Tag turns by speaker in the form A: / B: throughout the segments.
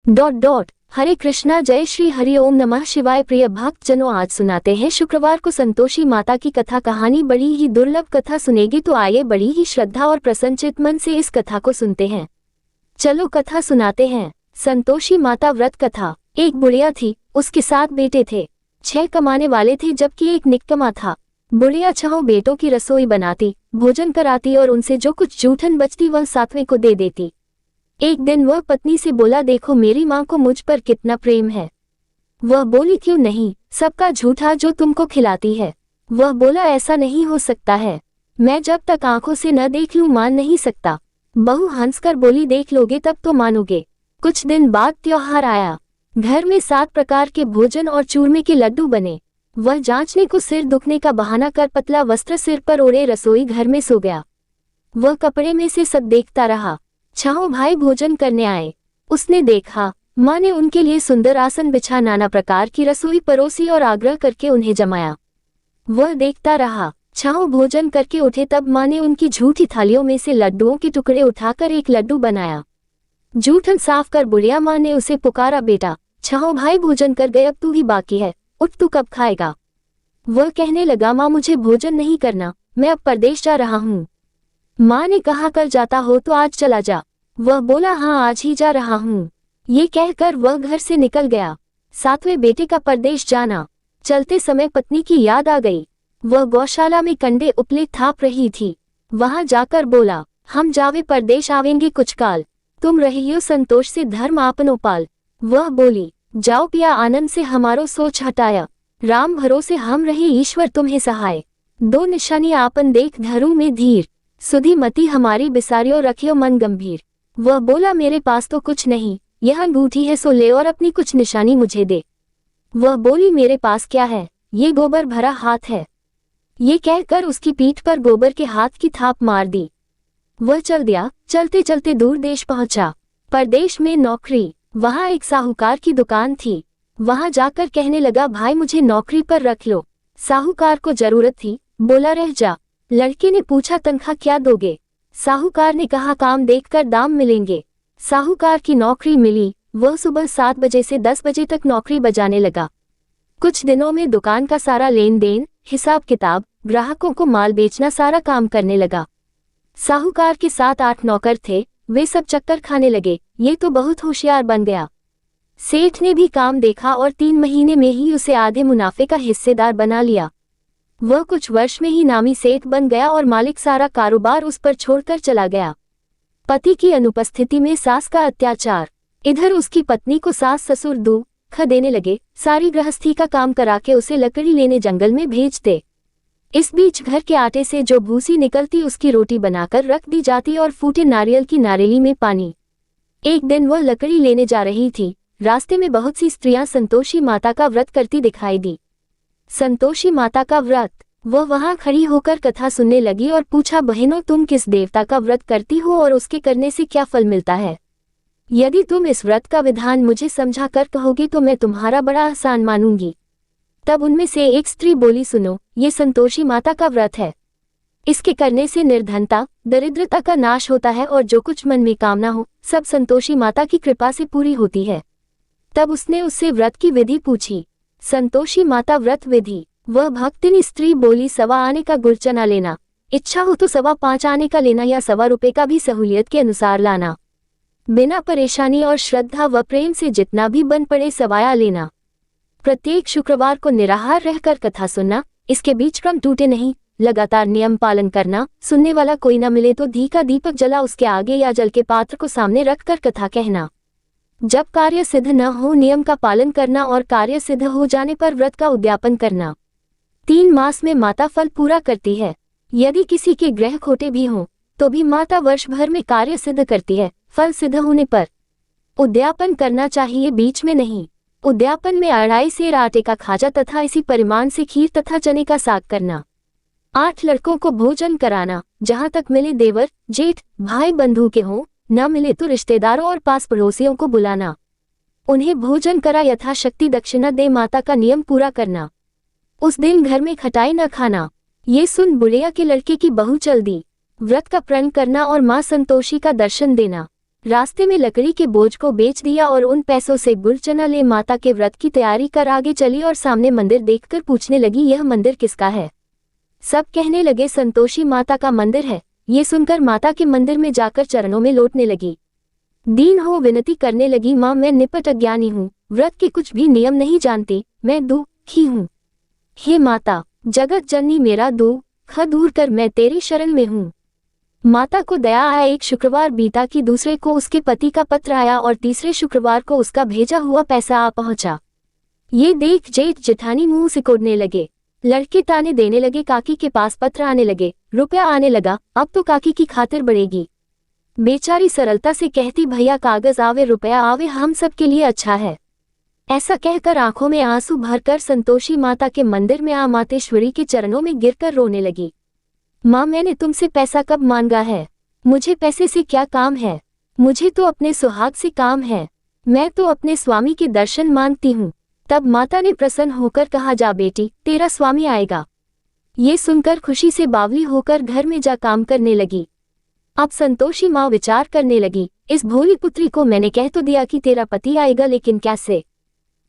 A: हरे कृष्णा, जय श्री हरि ओम नमः शिवाय। प्रिय भक्त जनों, आज सुनाते हैं शुक्रवार को संतोषी माता की कथा। कहानी बड़ी ही दुर्लभ कथा सुनेगी, तो आइए बड़ी ही श्रद्धा और प्रसन्नचित मन से इस कथा को सुनते हैं। चलो कथा सुनाते हैं। संतोषी माता व्रत कथा। एक बुढ़िया थी, उसके 7 बेटे थे। 6 कमाने वाले थे जबकि एक निकम्मा था। बुढ़िया 6 बेटों की रसोई बनाती, भोजन कराती और उनसे जो कुछ जूठन बचती वह 7वें को दे देती। एक दिन वह पत्नी से बोला, देखो मेरी माँ को मुझ पर कितना प्रेम है। वह बोली, क्यों नहीं, सबका झूठा जो तुमको खिलाती है। वह बोला, ऐसा नहीं हो सकता है, मैं जब तक आंखों से न देख लूं मान नहीं सकता। बहू हंसकर बोली, देख लोगे तब तो मानोगे। कुछ दिन बाद त्योहार आया। घर में 7 प्रकार के भोजन और चूरमे के लड्डू बने। वह जांचने को सिर दुखने का बहाना कर पतला वस्त्र सिर पर ओढ़े रसोई घर में सो गया। वह कपड़े में से सब देखता रहा। 6 भाई भोजन करने आए। उसने देखा माँ ने उनके लिए सुंदर आसन बिछा नाना प्रकार की रसोई परोसी और आग्रह करके उन्हें जमाया। वह देखता रहा। 6 भोजन करके उठे तब माँ ने उनकी झूठी थालियों में से लड्डुओं के टुकड़े उठाकर एक लड्डू बनाया। जूठन साफ कर बुढ़िया माँ ने उसे पुकारा, बेटा 6 भाई भोजन कर गए, अब तू ही बाकी है, उठ तू कब खाएगा। वह कहने लगा, माँ मुझे भोजन नहीं करना, मैं अब परदेश जा रहा हूँ। माँ ने कहा, कल जाता हो तो आज चला जा। वह बोला, हाँ आज ही जा रहा हूँ। ये कहकर वह घर से निकल गया। 7वें बेटे का परदेश जाना। चलते समय पत्नी की याद आ गई। वह गौशाला में कंडे उपले थाप रही थी। वहां जाकर बोला, हम जावे परदेश आवेंगे कुछ काल, तुम रहियो संतोष से धर्म आपनो पाल। वह बोली, जाओ पिया आनंद से हमारो सोच हटाया, राम भरोसे हम रहे ईश्वर तुम्हें सहाय। 2 निशानी आपन देख धरू में धीर, सुधी मति हमारी बिसारियो रखियो मन गंभीर। वह बोला, मेरे पास तो कुछ नहीं, यह अंगूठी है सो ले और अपनी कुछ निशानी मुझे दे। वह बोली, मेरे पास क्या है, ये गोबर भरा हाथ है। ये कहकर उसकी पीठ पर गोबर के हाथ की थाप मार दी। वह चल दिया। चलते चलते दूर देश पहुंचा। परदेश में नौकरी। वहां एक साहूकार की दुकान थी। वहां जाकर कहने लगा, भाई मुझे नौकरी पर रख लो। साहूकार को जरूरत थी, बोला रह जा। लड़के ने पूछा, तनख्वाह क्या दोगे। साहूकार ने कहा, काम देखकर दाम मिलेंगे। साहूकार की नौकरी मिली। वह सुबह 7 बजे से 10 बजे तक नौकरी बजाने लगा। कुछ दिनों में दुकान का सारा लेन देन, हिसाब किताब, ग्राहकों को माल बेचना सारा काम करने लगा। साहूकार के 7-8 नौकर थे, वे सब चक्कर खाने लगे, ये तो बहुत होशियार बन गया। सेठ ने भी काम देखा और 3 महीने में ही उसे आधे मुनाफे का हिस्सेदार बना लिया। वह कुछ वर्ष में ही नामी सेठ बन गया और मालिक सारा कारोबार उस पर छोड़कर चला गया। पति की अनुपस्थिति में सास का अत्याचार। इधर उसकी पत्नी को सास ससुर दुख देने लगे, सारी गृहस्थी का काम करा के उसे लकड़ी लेने जंगल में भेजते। इस बीच घर के आटे से जो भूसी निकलती उसकी रोटी बनाकर रख दी जाती और फूटे नारियल की नारेली में पानी। एक दिन वह लकड़ी लेने जा रही थी। रास्ते में बहुत सी स्त्रियां संतोषी माता का व्रत करती दिखाई दी। संतोषी माता का व्रत। वह वहां खड़ी होकर कथा सुनने लगी और पूछा, बहनों तुम किस देवता का व्रत करती हो और उसके करने से क्या फल मिलता है। यदि तुम इस व्रत का विधान मुझे समझा कर कहोगे तो मैं तुम्हारा बड़ा आसान मानूंगी। तब उनमें से एक स्त्री बोली, सुनो, ये संतोषी माता का व्रत है। इसके करने से निर्धनता दरिद्रता का नाश होता है और जो कुछ मन में कामना हो सब संतोषी माता की कृपा से पूरी होती है। तब उसने उससे व्रत की विधि पूछी। संतोषी माता व्रत विधि। वह भक्तिनी स्त्री बोली, 1.25 आने का गुड़ चना लेना, इच्छा हो तो 5.25 आने का लेना या 1.25 रुपए का भी सहूलियत के अनुसार लाना। बिना परेशानी और श्रद्धा व प्रेम से जितना भी बन पड़े सवाया लेना। प्रत्येक शुक्रवार को निराहार रहकर कथा सुनना, इसके बीच क्रम टूटे नहीं, लगातार नियम पालन करना। सुनने वाला कोई न मिले तो घी का दीपक जला उसके आगे या जल के पात्र को सामने रखकर कथा कहना। जब कार्य सिद्ध न हो नियम का पालन करना और कार्य सिद्ध हो जाने पर व्रत का उद्यापन करना। 3 मास में माता फल पूरा करती है। यदि किसी के ग्रह खोटे भी हों तो भी माता वर्ष भर में कार्य सिद्ध करती है। फल सिद्ध होने पर उद्यापन करना चाहिए, बीच में नहीं। उद्यापन में 2.5 सेर आटे का खाजा तथा इसी परिमाण से खीर तथा चने का साग करना। 8 लड़कों को भोजन कराना, जहाँ तक मिले देवर जेठ भाई बंधु के हों, न मिले तो रिश्तेदारों और पास पड़ोसियों को बुलाना। उन्हें भोजन करा यथाशक्ति दक्षिणा दे माता का नियम पूरा करना। उस दिन घर में खटाई न खाना। ये सुन बुढ़िया के लड़के की बहू चल दी। व्रत का प्रण करना और माँ संतोषी का दर्शन देना। रास्ते में लकड़ी के बोझ को बेच दिया और उन पैसों से गुड़ चना ले माता के व्रत की तैयारी कर आगे चली और सामने मंदिर देखकर पूछने लगी, यह मंदिर किसका है? सब कहने लगे संतोषी माता का मंदिर है। ये सुनकर माता के मंदिर में जाकर चरणों में लौटने लगी। दीन हो विनती करने लगी, माँ मैं निपट अज्ञानी हूँ, व्रत के कुछ भी नियम नहीं जानती, मैं दुखी हूँ। हे माता जगत जननी मेरा दुख दूर कर, मैं तेरी शरण में हूँ। माता को दया आया। एक शुक्रवार बीता कि दूसरे को उसके पति का पत्र आया और तीसरे शुक्रवार को उसका भेजा हुआ पैसा आ पहुंचा। ये देख जेठ जेठानी मुंह सिकोड़ने लगे। लड़के ताने देने लगे, काकी के पास पत्र आने लगे, रुपया आने लगा, अब तो काकी की खातिर बढ़ेगी। बेचारी सरलता से कहती, भैया कागज आवे रुपया आवे, हम सब के लिए अच्छा है। ऐसा कहकर आंखों में आंसू भरकर संतोषी माता के मंदिर में आ मातेश्वरी के चरणों में गिरकर रोने लगी। माँ मैंने तुमसे पैसा कब मांगा है? मुझे पैसे से क्या काम है? मुझे तो अपने सुहाग से काम है। मैं तो अपने स्वामी के दर्शन मांगती हूँ। तब माता ने प्रसन्न होकर कहा, जा बेटी तेरा स्वामी आएगा। ये सुनकर खुशी से बावली होकर घर में जा काम करने लगी। अब संतोषी माँ विचार करने लगी, इस भोली पुत्री को मैंने कह तो दिया कि तेरा पति आएगा, लेकिन कैसे?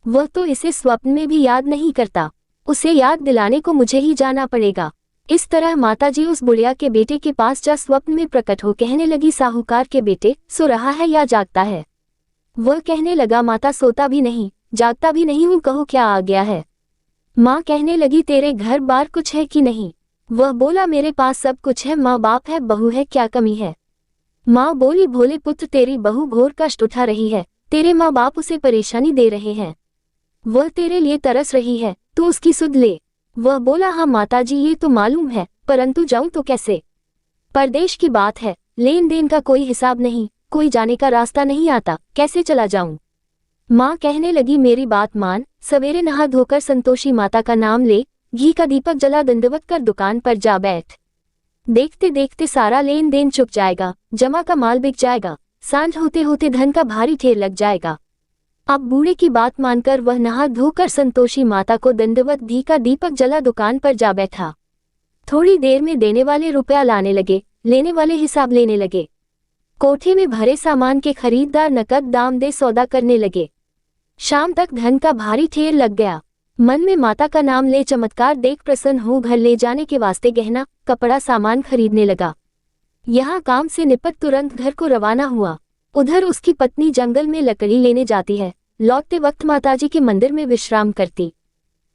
A: वह तो इसे स्वप्न में भी याद नहीं करता। उसे याद दिलाने को मुझे ही जाना पड़ेगा। इस तरह माताजी उस बुढ़िया के बेटे के पास जा स्वप्न में प्रकट हो कहने लगी, साहूकार के बेटे सो रहा है या जागता है? वह कहने लगा, माता सोता भी नहीं जागता भी नहीं हूँ, कहो क्या आ गया है? माँ कहने लगी, तेरे घर बार कुछ है कि नहीं? वह बोला, मेरे पास सब कुछ है, माँ बाप है, बहू है, क्या कमी है? माँ बोली, भोले पुत्र तेरी बहू घोर कष्ट उठा रही है, तेरे माँ बाप उसे परेशानी दे रहे हैं, वह तेरे लिए तरस रही है, तू उसकी सुध ले। वह बोला, हाँ माताजी ये तो मालूम है, परंतु जाऊं तो कैसे? परदेश की बात है, लेन देन का कोई हिसाब नहीं, कोई जाने का रास्ता नहीं आता, कैसे चला जाऊं? माँ कहने लगी, मेरी बात मान, सवेरे नहा धोकर संतोषी माता का नाम ले, घी का दीपक जला दंडवत कर दुकान पर जा बैठ। देखते देखते सारा लेन देन चुक जाएगा, जमा का माल बिक जाएगा, सांझ होते होते धन का भारी ढेर लग जाएगा। अब बूढ़े की बात मानकर वह नहा धोकर संतोषी माता को दंडवत घी का दीपक जला दुकान पर जा बैठा। थोड़ी देर में देने वाले रुपया लाने लगे, लेने वाले हिसाब लेने लगे। कोठे में भरे सामान के खरीददार नकद दाम दे सौदा करने लगे। शाम तक धन का भारी ढेर लग गया। मन में माता का नाम ले चमत्कार देख प्रसन्न हो घर ले जाने के वास्ते गहना कपड़ा सामान खरीदने लगा। यहाँ काम से निपट तुरंत घर को रवाना हुआ। उधर उसकी पत्नी जंगल में लकड़ी लेने जाती है, लौटते वक्त माताजी के मंदिर में विश्राम करती।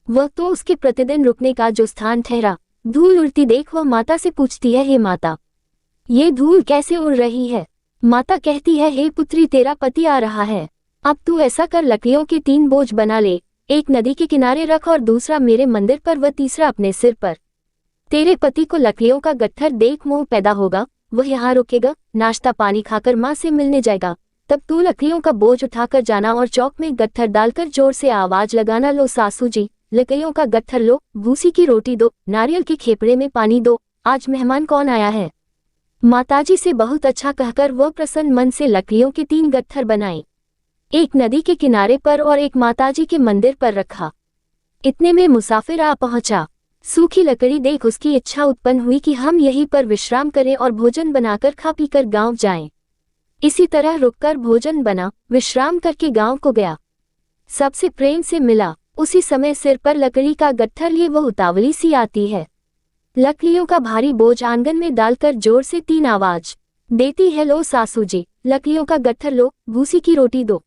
A: वह तो उसके प्रतिदिन रुकने का जो स्थान ठहरा। धूल उड़ती देख वह माता से पूछती है, हे माता ये धूल कैसे उड़ रही है? माता कहती है, हे पुत्री तेरा पति आ रहा है, अब तू ऐसा कर लकड़ियों के 3 बोझ बना ले, एक नदी के किनारे रख और दूसरा मेरे मंदिर पर व तीसरा अपने सिर पर। तेरे पति को लकड़ियों का गट्ठर देख मोह पैदा होगा, वह यहाँ रुकेगा, नाश्ता पानी खाकर माँ से मिलने जाएगा, तब तू लकड़ियों का बोझ उठाकर जाना और चौक में गट्ठर डालकर जोर से आवाज लगाना, लो सासू जी लकड़ियों का गट्ठर लो, भूसी की रोटी दो, नारियल के खेपड़े में पानी दो, आज मेहमान कौन आया है? माताजी से बहुत अच्छा कहकर वह प्रसन्न मन से लकड़ियों के 3 गट्ठर बनाए, एक नदी के किनारे पर और एक माताजी के मंदिर पर रखा। इतने में मुसाफिर आ पहुंचा। सूखी लकड़ी देख उसकी इच्छा उत्पन्न हुई कि हम यहीं पर विश्राम करें और भोजन बनाकर खा पीकर गांव जाएं। इसी तरह रुककर भोजन बना, विश्राम करके गांव को गया। सबसे प्रेम से मिला। उसी समय सिर पर लकड़ी का गट्ठर लिए वह उतावली सी आती है। लकड़ियों का भारी बोझ आंगन में डालकर जोर से 3 आवाज देती है, लो सासू जी लकड़ियों का गट्ठर लो, भूसी की रोटी दो,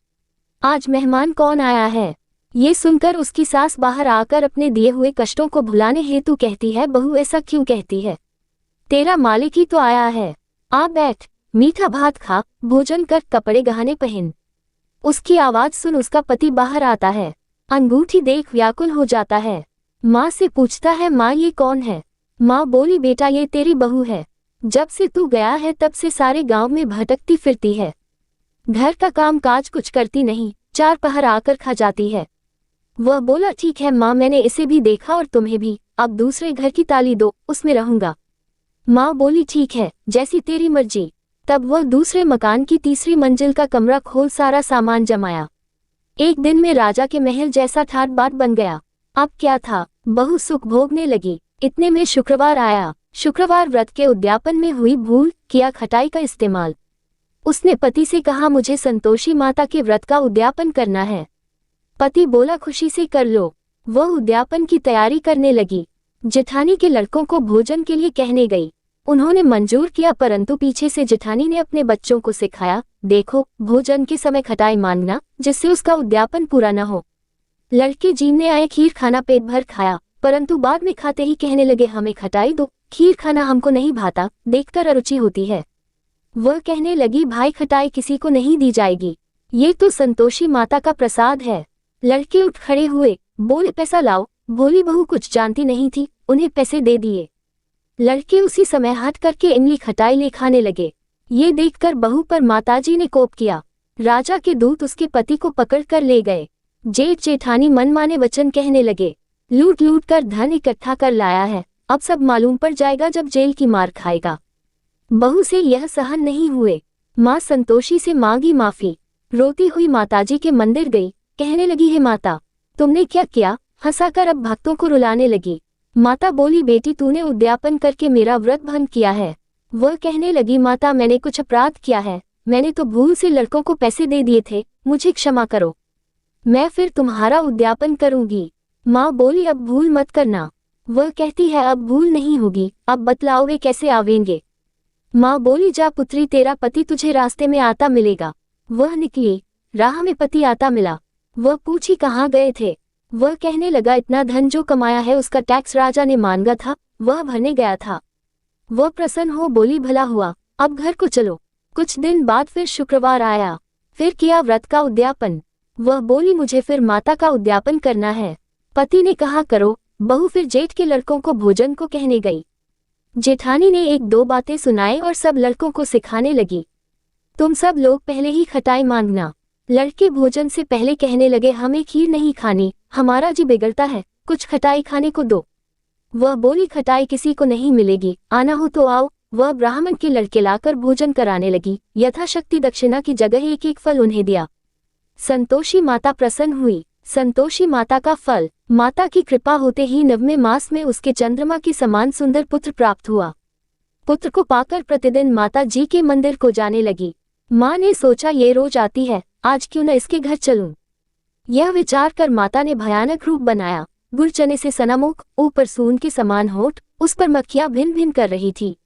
A: आज मेहमान कौन आया है? ये सुनकर उसकी सास बाहर आकर अपने दिए हुए कष्टों को भुलाने हेतु कहती है, बहू ऐसा क्यों कहती है? तेरा मालिक ही तो आया है, आ बैठ, मीठा भात खा, भोजन कर, कपड़े गहने पहन। उसकी आवाज सुन उसका पति बाहर आता है। अंगूठी देख व्याकुल हो जाता है। माँ से पूछता है, माँ ये कौन है? माँ बोली, बेटा ये तेरी बहू है, जब से तू गया है तब से सारे गांव में भटकती फिरती है, घर का काम काज कुछ करती नहीं, 4 पहर आकर खा जाती है। वह बोला, ठीक है माँ मैंने इसे भी देखा और तुम्हें भी, अब दूसरे घर की ताली दो, उसमें रहूंगा। माँ बोली, ठीक है जैसी तेरी मर्जी। तब वह दूसरे मकान की तीसरी मंजिल का कमरा खोल सारा सामान जमाया। एक दिन में राजा के महल जैसा ठाट बाट बन गया। अब क्या था, बहू सुख भोगने लगी। इतने में शुक्रवार आया। शुक्रवार व्रत के उद्यापन में हुई भूल, किया खटाई का इस्तेमाल। उसने पति से कहा, मुझे संतोषी माता के व्रत का उद्यापन करना है। पति बोला, खुशी से कर लो। वह उद्यापन की तैयारी करने लगी। जेठानी के लड़कों को भोजन के लिए कहने गई। उन्होंने मंजूर किया, परंतु पीछे से जेठानी ने अपने बच्चों को सिखाया, देखो भोजन के समय खटाई मांगना, जिससे उसका उद्यापन पूरा न हो। लड़के जीने आए खीर खाना पेट भर खाया, परंतु बाद में खाते ही कहने लगे, हमें खटाई दो, खीर खाना हमको नहीं भाता, देखकर अरुचि होती है। वह कहने लगी, भाई खटाई किसी को नहीं दी जाएगी, ये तो संतोषी माता का प्रसाद है। लड़के उठ खड़े हुए, बोले, पैसा लाओ। भोली बहू कुछ जानती नहीं थी, उन्हें पैसे दे दिए। लड़के उसी समय हट करके इमली खटाई ले खाने लगे। ये देखकर बहू पर माताजी ने कोप किया। राजा के दूत उसके पति को पकड़ कर ले गए। जेठ जेठानी मनमाने वचन कहने लगे, लूट लूट कर धन इकट्ठा कर लाया है, अब सब मालूम पड़ जाएगा जब जेल की मार खाएगा। बहू से यह सहन नहीं हुए। माँ संतोषी से मांगी माफी। रोती हुई माताजी के मंदिर गई, कहने लगी, हे माता, तुमने क्या किया? हंसाकर अब भक्तों को रुलाने लगी। माता बोली, बेटी तूने उद्यापन करके मेरा व्रत भंग किया है। वह कहने लगी, माता मैंने कुछ अपराध किया है, मैंने तो भूल से लड़कों को पैसे दे दिए थे, मुझे क्षमा करो, मैं फिर तुम्हारा उद्यापन करूंगी। माँ बोली, अब भूल मत करना। वह कहती है, अब भूल नहीं होगी, अब बतलाओ वे कैसे आवेंगे। माँ बोली, जा पुत्री, तेरा पति तुझे रास्ते में आता मिलेगा। वह निकली, राह में पति आता मिला। वह पूछी, कहाँ गए थे? वह कहने लगा, इतना धन जो कमाया है उसका टैक्स राजा ने मांगा था, वह भरने गया था। वह प्रसन्न हो बोली, भला हुआ, अब घर को चलो। कुछ दिन बाद फिर शुक्रवार आया, फिर किया व्रत का उद्यापन। वह बोली, मुझे फिर माता का उद्यापन करना है। पति ने कहा, करो। बहू फिर जेठ के लड़कों को भोजन को कहने गई। जेठानी ने एक दो बातें सुनाई और सब लड़कों को सिखाने लगी, तुम सब लोग पहले ही खटाई मांगना। लड़के भोजन से पहले कहने लगे, हमें खीर नहीं खानी, हमारा जी बिगड़ता है, कुछ खटाई खाने को दो। वह बोली, खटाई किसी को नहीं मिलेगी, आना हो तो आओ। वह ब्राह्मण के लड़के लाकर भोजन कराने लगी। यथाशक्ति दक्षिणा की जगह एक एक फल उन्हें दिया। संतोषी माता प्रसन्न हुई। संतोषी माता का फल, माता की कृपा होते ही 9वें मास में उसके चंद्रमा के समान सुंदर पुत्र प्राप्त हुआ। पुत्र को पाकर प्रतिदिन माता जी के मंदिर को जाने लगी। माँ ने सोचा, ये रोज आती है, आज क्यों न इसके घर चलूं। यह विचार कर माता ने भयानक रूप बनाया। गुड़ चने से सनामुख, ऊपर सून के समान होठ, उस पर मक्खियां भिन भिन कर रही थी।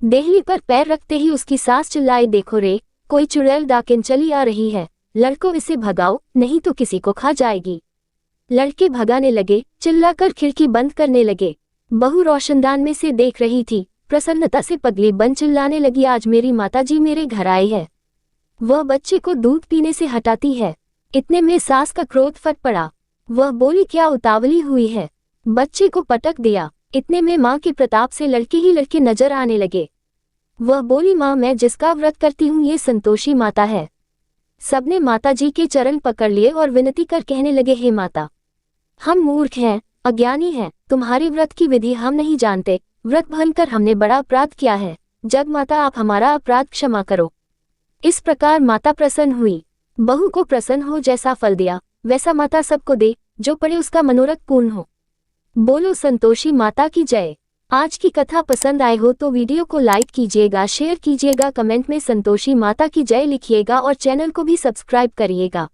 A: देहली पर पैर रखते ही उसकी सास चिल्लाई, देखो रे, कोई चुड़ैल डाकिन चली आ रही है, लड़कों इसे भगाओ, नहीं तो किसी को खा जाएगी। लड़के भगाने लगे, चिल्लाकर खिड़की बंद करने लगे। बहू रोशनदान में से देख रही थी, प्रसन्नता से पगली बन चिल्लाने लगी, आज मेरी माताजी मेरे घर आई है, वह बच्चे को दूध पीने से हटाती है। इतने में सास का क्रोध फट पड़ा। वह बोली, क्या उतावली हुई है? बच्चे को पटक दिया। इतने में माँ के प्रताप से लड़के ही लड़के नजर आने लगे। वह बोली, माँ मैं जिसका व्रत करती हूँ ये संतोषी माता है। सबने माता जी के चरण पकड़ लिए और विनती कर कहने लगे, हे माता, हम मूर्ख हैं, अज्ञानी हैं, तुम्हारे व्रत की विधि हम नहीं जानते, व्रत भंग कर हमने बड़ा अपराध किया है, जग माता आप हमारा अपराध क्षमा करो। इस प्रकार माता प्रसन्न हुई। बहू को प्रसन्न हो जैसा फल दिया वैसा माता सबको दे, जो पड़े उसका मनोरथ पूर्ण हो। बोलो संतोषी माता की जय। आज की कथा पसंद आए हो तो वीडियो को लाइक कीजिएगा, शेयर कीजिएगा, कमेंट में संतोषी माता की जय लिखिएगा और चैनल को भी सब्सक्राइब करिएगा।